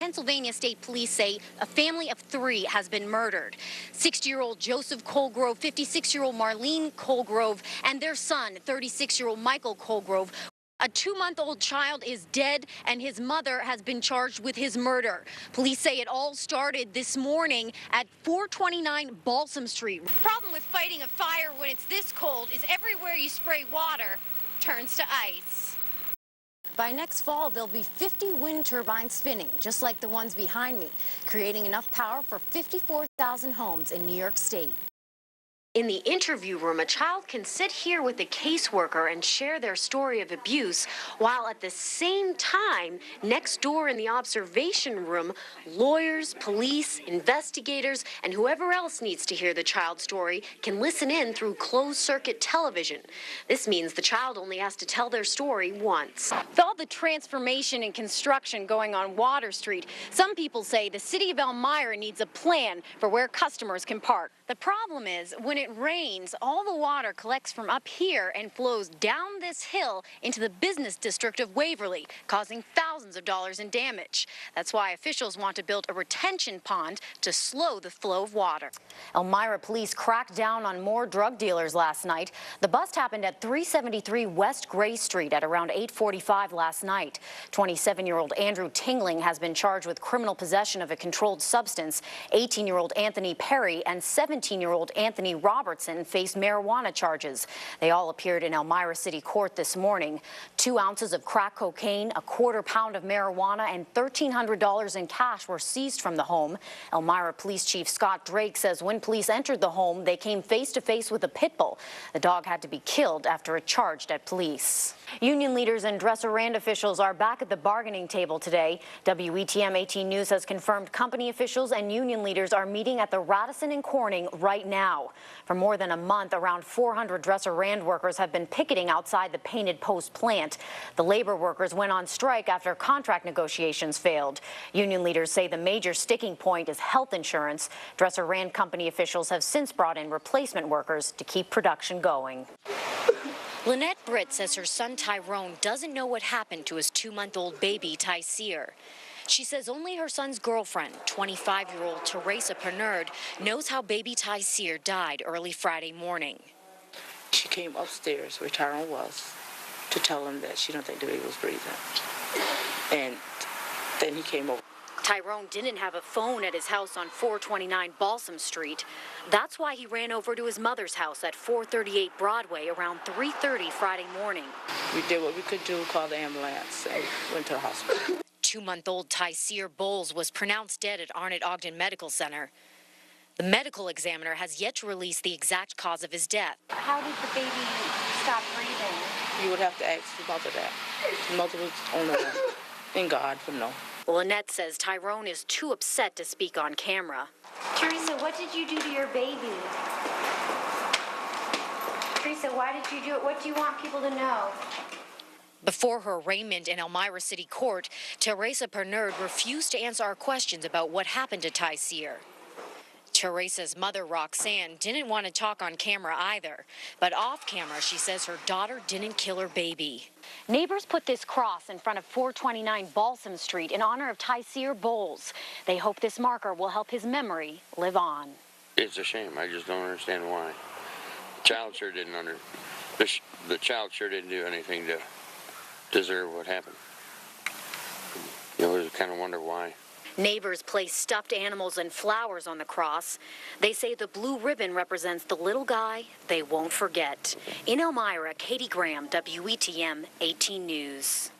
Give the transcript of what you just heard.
Pennsylvania State Police say a family of 3 has been murdered. 60-year-old Joseph Colgrove, 56-year-old Marlene Colgrove, and their son, 36-year-old Michael Colgrove. A 2-month-old child is dead, and his mother has been charged with his murder. Police say it all started this morning at 429 Balsam Street. Problem with fighting a fire when it's this cold is everywhere you spray water turns to ice. By next fall, there'll be 50 wind turbines spinning, just like the ones behind me, creating enough power for 54,000 homes in New York State. In the interview room, a child can sit here with a caseworker and share their story of abuse, while at the same time, next door in the observation room, lawyers, police, investigators, and whoever else needs to hear the child's story can listen in through closed-circuit television. This means the child only has to tell their story once. With all the transformation and construction going on Water Street, some people say the city of Elmira needs a plan for where customers can park. The problem is, when it rains, all the water collects from up here and flows down this hill into the business district of Waverly, causing thousands of dollars in damage. That's why officials want to build a retention pond to slow the flow of water. Elmira police cracked down on more drug dealers last night. The bust happened at 373 West Gray Street at around 8:45 last night. 27-year-old Andrew Tingling has been charged with criminal possession of a controlled substance. 18-year-old Anthony Perry and 17-year-old Anthony Robertson faced marijuana charges. They all appeared in Elmira City Court this morning. 2 ounces of crack cocaine, a quarter pound of marijuana, and $1,300 in cash were seized from the home. Elmira Police Chief Scott Drake says when police entered the home, they came face to face with a pit bull. The dog had to be killed after it charged at police. Union leaders and Dresser-Rand officials are back at the bargaining table today. WETM-18 News has confirmed company officials and union leaders are meeting at the Radisson in Corning right now. For more than a month, around 400 Dresser-Rand workers have been picketing outside the Painted Post plant. The labor workers went on strike after contract negotiations failed. Union leaders say the major sticking point is health insurance. Dresser-Rand company officials have since brought in replacement workers to keep production going. Lynette Britt says her son Tyrone doesn't know what happened to his 2-month-old baby Tyseer. She says only her son's girlfriend, 25-year-old Teresa Pernerd, knows how baby Tyseer died early Friday morning. She came upstairs where Tyrone was to tell him that she don't think the baby was breathing. And then he came over. Tyrone didn't have a phone at his house on 429 Balsam Street. That's why he ran over to his mother's house at 438 Broadway around 3:30 Friday morning. We did what we could do, called the ambulance, and went to the hospital. 2-month-old Tyseer Bowles was pronounced dead at Arnott Ogden Medical Center. The medical examiner has yet to release the exact cause of his death. How did the baby stop breathing? You would have to ask the mother that. The mother was on the way. Thank God for no. Lynette says Tyrone is too upset to speak on camera. Teresa, what did you do to your baby? Teresa, why did you do it? What do you want people to know? Before her arraignment in Elmira City Court, Teresa Pernerd refused to answer our questions about what happened to Tyseer. Teresa's mother, Roxanne, didn't want to talk on camera either. But off camera, she says her daughter didn't kill her baby. Neighbors put this cross in front of 429 Balsam Street in honor of Tyseer Bowles. They hope this marker will help his memory live on. It's a shame. I just don't understand why. The child sure didn't the child sure didn't do anything to deserve what happened. You know, I kind of wonder why. Neighbors place stuffed animals and flowers on the cross. They say the blue ribbon represents the little guy they won't forget. In Elmira, Katlyn Graham, WETM 18 News.